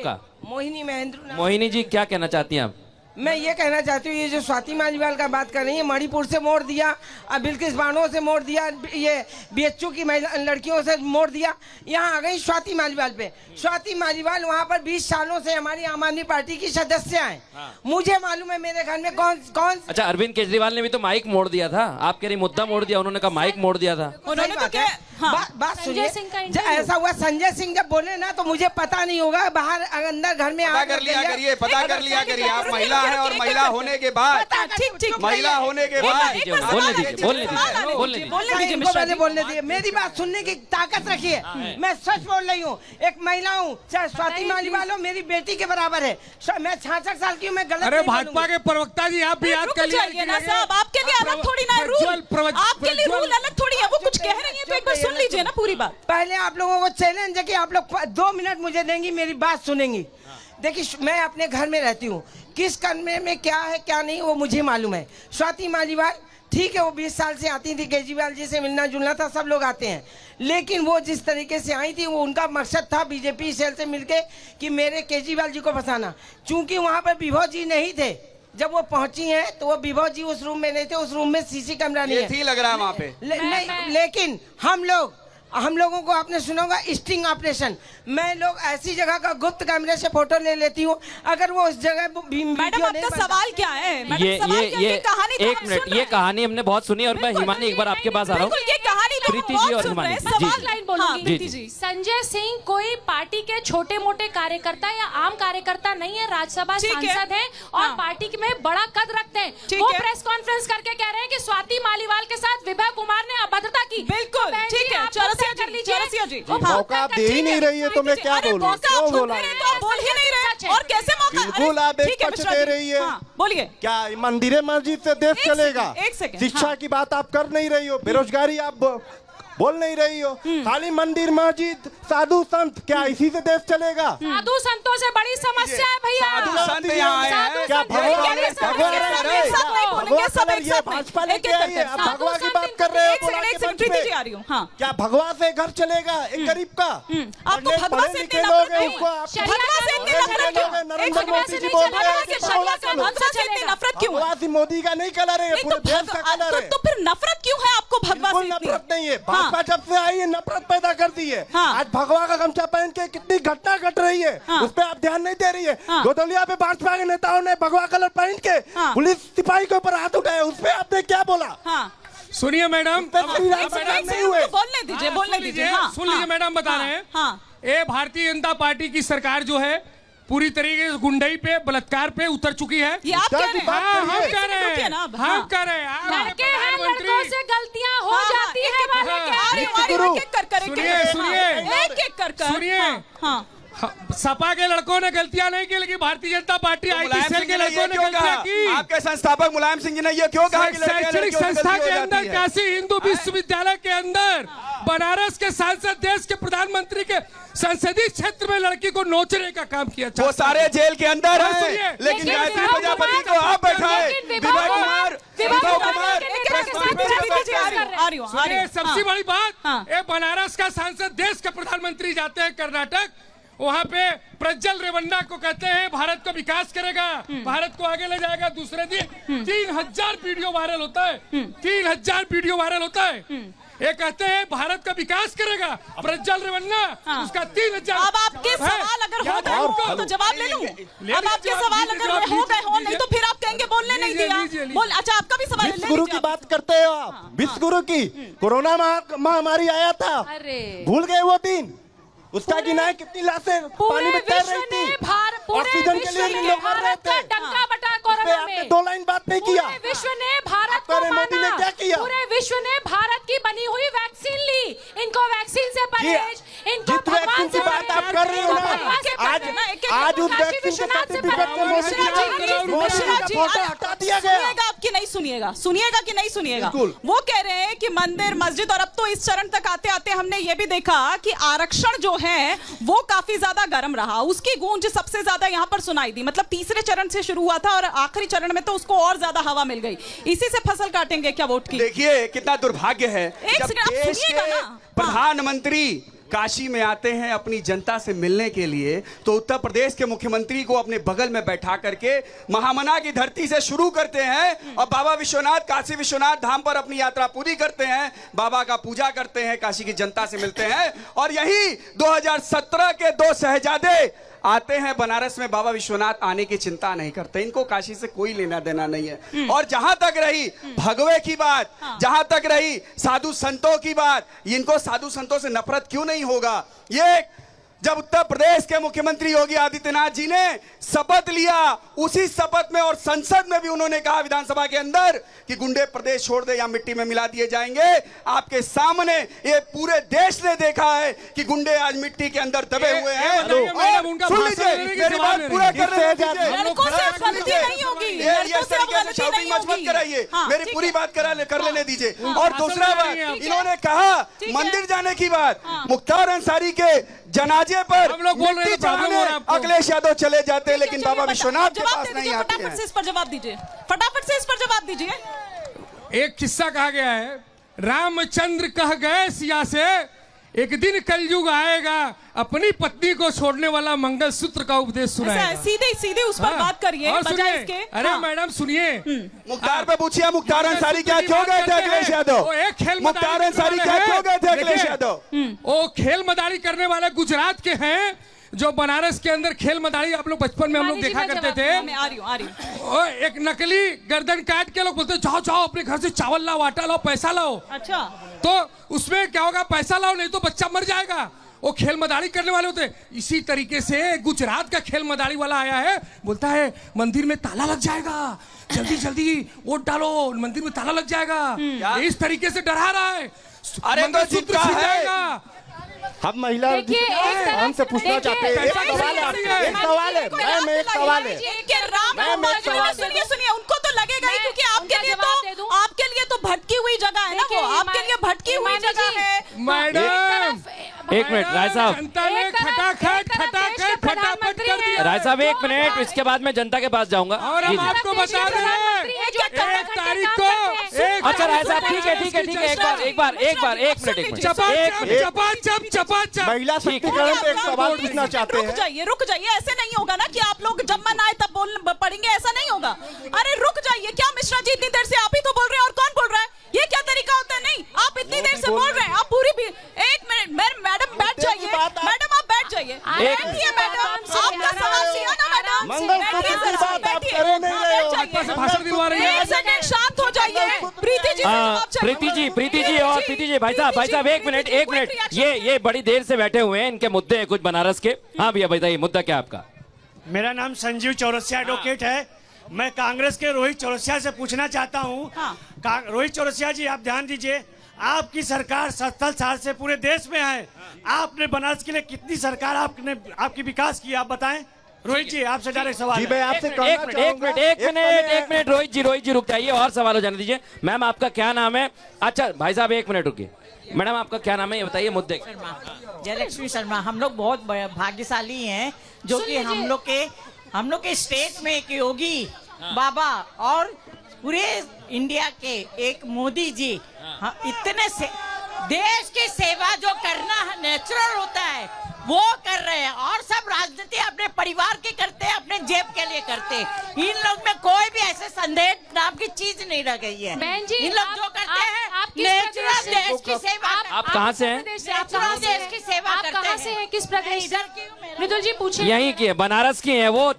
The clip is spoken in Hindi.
आपका? मोहिनी महेंद्र। मोहिनी जी, क्या कहना चाहती हैं आप? मैं ये कहना चाहती हूँ, ये जो स्वाति मालीवाल का बात कर रही है, मणिपुर से मोड़ दिया, बिल्किस बानो से मोड़ दिया, ये बीएचयू की लड़कियों से मोड़ दिया, यहाँ आ गई स्वाति मालीवाल पे। स्वाति मालीवाल वहाँ पर 20 सालों से हमारी आम आदमी पार्टी की सदस्य हैं। मुझे मालूम है मेरे घर में कौन। अच्छा, अरविंद केजरीवाल ने भी तो माइक मोड़ दिया था। आप कह रही मुद्दा मोड़ दिया, उन्होंने कहा माइक मोड़ दिया था। उन्होंने तो क्या बात सुनिए, ऐसा हुआ संजय सिंह जब बोले ना, तो मुझे पता नहीं होगा, बाहर अंदर घर में पता कर लिया करिए आप महिला है, और महिला होने के बाद महिला होने के बाद बोलने दीजिए, मेरी बात सुनने की ताकत रखिए। मैं सच बोल रही हूँ, एक महिला हूँ, चाहे स्वाति मालीवाल हो, मेरी बेटी के बराबर है। मैं 66 साल की हूँ, मैं गलत। अरे भाजपा के प्रवक्ता जी, आप भी याद कर लीजिए ना साहब, आपके लिए अलग थोड़ी ना रूल, आपके लिए रूल अलग थोड़ी है। वो कुछ कह रही है तो एक बार सुन लीजिए ना पूरी बात। पहले आप लोगों को चैलेंज है कि आप लोग 2 मिनट मुझे देंगी, मेरी बात सुनेंगी। देखिए, मैं अपने घर में रहती हूँ, किस कमरे में क्या है क्या नहीं वो मुझे मालूम है। स्वाति मालीवाल ठीक है, वो 20 साल से आती थी, केजरीवाल जी से मिलना जुलना था, सब लोग आते हैं, लेकिन वो जिस तरीके से आई थी, वो उनका मकसद था बीजेपी सेल से मिलके कि मेरे केजरीवाल जी को फंसाना। चूंकि वहाँ पर विभव जी नहीं थे, जब वो पहुंची हैं तो वो विभव जी उस रूम में नहीं थे, उस रूम में सीसी कैमरा नहीं है, लग रहा है वहाँ पे। लेकिन हम लोगों को आपने सुना होगा स्टिंग ऑपरेशन। मैं लोग ऐसी जगह का गुप्त कैमरे से फोटो ले लेती हूँ, अगर वो उस जगह मैडम आपका सवाल क्या है? ये कहानी, एक मिनट, ये कहानी हमने बहुत सुनी, और मैं हिमानी एक बार आपके पास आ रहा हूँ। ये कहानी प्रीति जी और हिमानी लाइन बोलूंगी। संजय सिंह कोई पार्टी के छोटे मोटे कार्यकर्ता या आम कार्यकर्ता नहीं है, राज्यसभा सांसद हैं और पार्टी में बड़ा कद रखते हैं। वो प्रेस कॉन्फ्रेंस करके कह रहे हैं कि स्वाति मालीवाल के साथ विभा कुमार ने अभद्रता की। बिल्कुल ठीक है, चौरसिया जी मौका आप दे ही नहीं रही है, तो मैं क्या बोलूं? क्यों बोला? बोल ही नहीं रहे, और कैसे मौका? बिल्कुल आप एक पक्ष दे रही है। बोलिए, क्या मंदिर मस्जिद से देश चलेगा? एक सेकंड, शिक्षा की बात आप कर नहीं रही हो, बेरोजगारी आप बोल नहीं रही हो, खाली मंदिर मस्जिद साधु संत, क्या इसी से देश चलेगा? साधु संतों से बड़ी समस्या है भैया। साधु संत यहाँ आए हैं, क्या भगवान ये भाजपा लेके आई है? आप भगवान की बात कर रहे हो, क्या भगवान से घर चलेगा एक गरीब का? आपको भगवान से लिखे लोग हैं, उसको नरेंद्र मोदी जी बोल रहे हैं नफरत क्यों? भगवान मोदी का नहीं कलर है, पूरे देश का कलर है। तो फिर नफरत क्यों है आपको भगवान से? नफरत नहीं है, भाजपा जब से आई है नफरत पैदा कर दी है। आज भगवा का गमछा पहन के कितनी घटना घट रही है, उस पर आप ध्यान नहीं दे रही है। गोदलिया पे भाजपा के नेताओं ने भगवा कलर पहन के पुलिस सिपाही के ऊपर हाथ उठाए, उस पर आपने क्या बोला? सुनिए मैडम, बोलने दीजिए, सुन लीजिए मैडम, बता रहे हैं। ये भारतीय जनता पार्टी की सरकार जो है पूरी तरीके से गुंडाई पे, बलात्कार पे उतर चुकी है। ये आप कह रहे हैं? हम कह रहे हैं, हम कह रहे हैं। लड़के हैं, लड़कों से गलतियां हो जाती है। सुनिए, सपा के लड़कों ने गलतियां नहीं की, लेकिन Bharatiya Janata party IT cell के लड़कों ने गलतियां की। आपके संस्थापक मुलायम सिंह जी ने ये क्यों कहा कि शैक्षणिक संस्था के अंदर, काशी हिंदू विश्वविद्यालय के अंदर, बनारस के सांसद, देश के प्रधानमंत्री के संसदीय क्षेत्र में लड़की को नोचने का काम किया। वो सारे जेल के अंदर हैं, लेकिन गायत्री प्रजापति को आप बैठाए। सबसे बड़ी बात, ये बनारस का सांसद, देश के प्रधानमंत्री जाते हैं कर्नाटक, वहाँ पे प्रज्वल रेवन्ना को कहते हैं भारत को विकास करेगा, भारत को आगे ले जाएगा। दूसरे दिन 3000 वीडियो वायरल होता है, 3000 वीडियो वायरल होता है। ये कहते हैं भारत का विकास करेगा प्रज्वल रेवन्ना, उसका 3000। अब आपके सवाल अगर हो गए हो तो जवाब ले लूं। अब आपके सवाल अगर हो गए हो, नहीं तो फिर आप कहेंगे बोलने नहीं दिया। बोल, अच्छा आपका भी सवाल। विश्व गुरु की बात करते हो आप, विश्व गुरु की। कोरोना महामारी आया था, भूल गए वो दिन? उसका गिनाए कितनी लाशें पानी में तैर रही थी, ऑक्सीजन के लिए लोग मर रहे थे। डंका बटा कोरोना में 2 लाइन बात नहीं किया। पूरे विश्व ने भारत को मोदी ने क्या किया? पूरे विश्व ने भारत की बनी हुई वैक्सीन ली। इनको वैक्सीन से परहेज, इनको जिस वैक्सीन की बात आप कर रहे हो ना, आज उस वैक्सीन के सर्टिफिकेट से मोदी का फोटो हटा दिया गया। सुनिएगा आपकी नहीं सुनिएगा कि नहीं सुनिएगा? वो कह रहे हैं कि मंदिर मस्जिद, और अब तो इस चरण तक आते आते हमने ये भी देखा कि आरक्षण जो है वो काफी ज्यादा गर्म रहा, उसकी गूंज सबसे ज्यादा यहाँ पर सुनाई दी। मतलब तीसरे चरण से शुरू हुआ था और आखिरी चरण में तो उसको और ज्यादा हवा मिल गई। इसी से फसल काटेंगे क्या वोट की? देखिए कितना दुर्भाग्य है, जब देश के प्रधानमंत्री काशी में आते हैं अपनी जनता से मिलने के लिए, तो उत्तर प्रदेश के मुख्यमंत्री को अपने बगल में बैठा करके महामना की धरती से शुरू करते हैं और बाबा विश्वनाथ, काशी विश्वनाथ धाम पर अपनी यात्रा पूरी करते हैं, बाबा का पूजा करते हैं, काशी की जनता से मिलते हैं। और यही 2017 के 2 शहजादे आते हैं बनारस में, बाबा विश्वनाथ आने की चिंता नहीं करते, इनको काशी से कोई लेना देना नहीं है। और जहां तक रही भगवे की बात, जहां तक रही साधु संतों की बात, इनको साधु संतों से नफरत क्यों नहीं होगा? ये जब उत्तर प्रदेश के मुख्यमंत्री योगी आदित्यनाथ जी ने शपथ लिया, उसी शपथ में और संसद में भी उन्होंने कहा विधानसभा के अंदर कि गुंडे प्रदेश छोड़ दे या मिट्टी में मिला दिए जाएंगे। आपके सामने ये पूरे देश ने देखा है कि गुंडे आज मिट्टी के अंदर दबे हुए हैं। सुन लीजिए, मेरी बात पूरा करने दीजिए। लड़कों से गलती नहीं होगी, ये इस तरीके से शाउटिंग मत कराइए, मेरी पूरी बात कर लेने दीजिए। और दूसरा बात, इन्होंने कहा मंदिर जाने की बात, मुख्तार अंसारी के जनाजे पर हम लोग बोल रहे हैं, चढ़ाने अखिलेश यादव चले जाते हैं, लेकिन बाबा विश्वनाथ के पास नहीं आते फटाफट हैं। से इस पर जवाब दीजिए, फटाफट से इस पर जवाब दीजिए। एक किस्सा कहा गया है, रामचंद्र कह गए सिया से, एक दिन कलयुग आएगा, अपनी पत्नी को छोड़ने वाला मंगलसूत्र का उपदेश सुनाएगा। सीधे सीधे उस पर बात करिए, और बजाय सुनिए, इसके। अरे मैडम सुनिए, मुख्तार पे पूछिए, मुख्तार अंसारी क्या क्यों गए थे अखिलेश यादव? मुख्तार अंसारी क्या क्यों गए थे अखिलेश यादव? वो खेल मदारी करने वाले गुजरात के हैं, जो बनारस के अंदर खेल मदारी आप लोग बचपन में हम लोग देखा करते थे। आ रही हूँ। एक नकली गर्दन काट के लोग बोलते जाओ जाओ अपने घर से चावल लाओ, आटा लाओ, पैसा लाओ। अच्छा, तो उसमें क्या होगा, पैसा लाओ नहीं तो बच्चा मर जाएगा। वो खेल मदारी करने वाले होते। इसी तरीके से गुजरात का खेल मदारी वाला आया है, बोलता है मंदिर में ताला लग जाएगा, जल्दी जल्दी वोट डालो, मंदिर में ताला लग जाएगा। इस तरीके से डरा रहा है। अरे तो जितना है, हम महिला हमसे पूछना चाहते हैं, एक सवाल है, एक सवाल है, मैम एक सवाल है। सुनिए, उनको तो लगेगा ही, क्योंकि आपके लिए तो भटकी हुई जगह है ना, वो आपके लिए भटकी हुई जगह है। मैडम एक मिनट राय साहब, जनता ने खटाखट फटाफट कर दिया। राय साहब एक मिनट, इसके बाद मैं जनता के पास जाऊंगा। और हम आपको बता रहे हैं, 1 तारीख को अच्छा राय साहब, ठीक है, एक मिनट चपाचप महिला शक्तिकरण पे एक सवाल पूछना चाहते हैं। रुक जाइए, ऐसे नहीं होगा ना कि आप लोग जब मन आए तब बोल पड़ेंगे, ऐसा नहीं होगा। अरे रुक जाइए, क्या मिश्रा जी इतनी देर से आप ही तो बोल रहे हैं और कौन बोल रहा है? ये क्या तरीका होता है? नहीं, आप इतनी देर से बोल रहे हैं, आप पूरी भी 1 मिनट, मैडम बैठ जाइए, मैडम आप बैठ जाइए, बैठिए मैडम, आपका सवाल किया ना मैडम, मंगलसूत्र की बात आप करे नहीं रहे हो। भाषण दिलवा रही है। 1 सेकंड शांत हो जाइए। प्रीति जी, प्रीति जी और प्रीति जी, भाई साहब एक मिनट, ये बड़ी देर से बैठे हुए हैं, इनके मुद्दे हैं कुछ बनारस के। हाँ भैया बताइए, मुद्दा क्या आपका? मेरा नाम संजीव चौरसिया एडवोकेट है। मैं कांग्रेस के रोहित चौरसिया से पूछना चाहता हूँ। रोहित चौरसिया जी, आप ध्यान दीजिए, आपकी सरकार 70 साल से पूरे देश में है। आपने बनारस के लिए कितनी सरकार आपकी विकास की, आप बताएं। रोहित जी, आपसे डायरेक्ट सवाल जी, मैं आपसे एक मिनट रोहित जी रुक जाइए और सवाल हो जाने दीजिए। मैम आपका क्या नाम है? अच्छा भाई साहब 1 मिनट रुकिए। मैडम आपका क्या नाम है, ये बताइए मुद्दे। जयलक्ष्मी शर्मा। हम लोग बहुत भाग्यशाली हैं जो कि हम लोग के स्टेट में एक योगी बाबा और पूरे इंडिया के एक मोदी जी, इतने से देश की सेवा जो करना नेचुरल होता है वो कर रहे हैं, और सब राजनीति अपने परिवार के करते हैं, अपने जेब के लिए करते हैं। इन लोग में कोई भी ऐसे संदेह नाम की चीज नहीं रह गई है। बहन जी, इन लोग जो करते हैं नेचुरल देश की सेवा। आप कहाँ से हैं? नेचुरल देश की सेवा करते हैं। कहाँ से हैं, किस प्रदेश? इधर की हूँ, मृदुल जी पूछिए। यहीं की है, बनारस की है वो।